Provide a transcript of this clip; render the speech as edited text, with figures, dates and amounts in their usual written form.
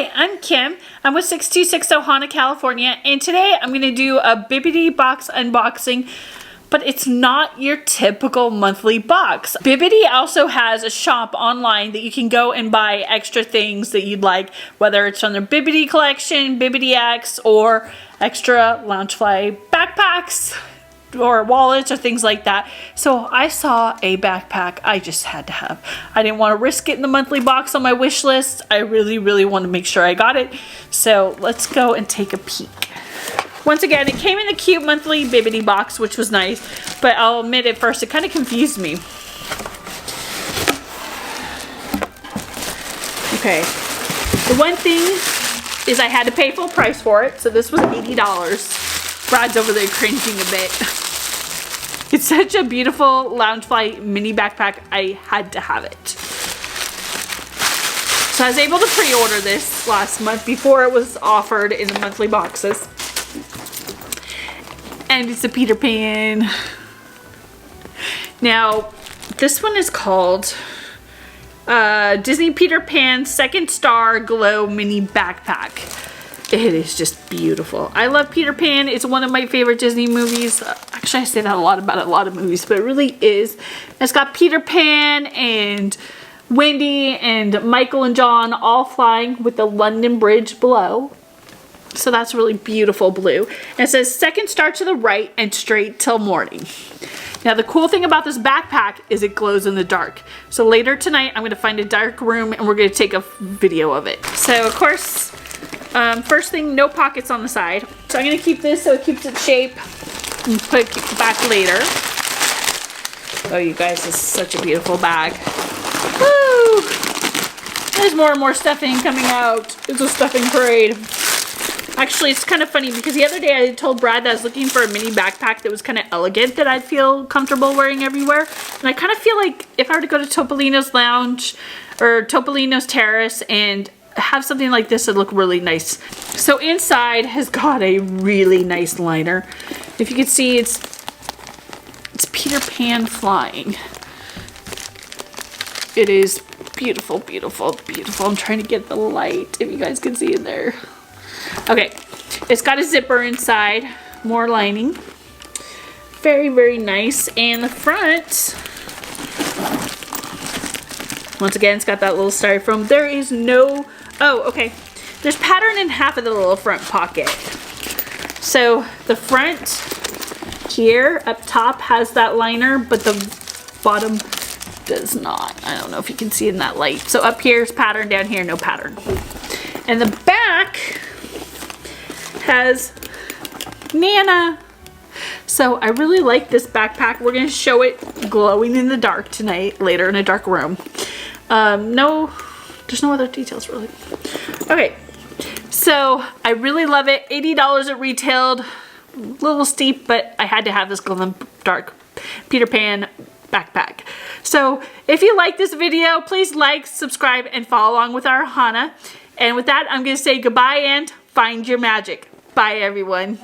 Hi, I'm Kim. I'm with 6260 Ohana, California, and today I'm going to do a Bibbidi box unboxing, but it's not your typical monthly box. Bibbidi also has a shop online that you can go and buy extra things that you'd like, whether it's from their Bibbidi collection, Bibbidi X, or extra Loungefly backpacks or wallets or things like that. So I saw a backpack I just had to have. I didn't want to risk it in the monthly box on my wish list. I really want to make sure I got it. So let's go and take a peek. Once again, it came in the cute monthly Bibbidi box, which was nice, but I'll admit at first it kind of confused me. Okay, the one thing is I had to pay full price for it, so this was $80. Brad's over there cringing a bit. It's such a beautiful Loungefly mini backpack, I had to have it. So I was able to pre-order this last month before it was offered in the monthly boxes. And it's a Peter Pan. Now, this one is called Disney Peter Pan Second Star Glow Mini Backpack. It is just beautiful. I love Peter Pan. It's one of my favorite Disney movies. Actually, I say that a lot about a lot of movies, but it really is. It's got Peter Pan and Wendy and Michael and John all flying with the London Bridge below. So that's really beautiful blue. And it says second star to the right and straight till morning. Now the cool thing about this backpack is it glows in the dark. So later tonight I'm going to find a dark room and we're going to take a video of it. So of course, first thing, no pockets on the side. So I'm going to keep this so it keeps its shape and put it back later. Oh, you guys, this is such a beautiful bag. Woo! There's more and more stuffing coming out. It's a stuffing parade. Actually, it's kind of funny because the other day I told Brad that I was looking for a mini backpack that was kind of elegant that I'd feel comfortable wearing everywhere. And I kind of feel like if I were to go to Topolino's Lounge or Topolino's Terrace and have something like this, it'd look really nice. So inside has got a really nice liner. If you can see, it's Peter Pan flying. It is beautiful, beautiful, beautiful. I'm trying to get the light if you guys can see in there. Okay, it's got a zipper inside, more lining. Very nice. And the front, once again, it's got that little styrofoam. There is no, oh, okay. There's pattern in half of the little front pocket. So the front here up top has that liner, but the bottom does not. I don't know if you can see in that light. So up here is pattern, down here no pattern. And the back has Nana. So I really like this backpack. We're going to show it glowing in the dark tonight, later in a dark room. No, there's no other details really. Okay, so I really love it. $80 it retailed. A little steep, but I had to have this glow in the dark Peter Pan backpack. So if you like this video, please like, subscribe, and follow along with our Ohana. And with that, I'm going to say goodbye and find your magic. Bye, everyone.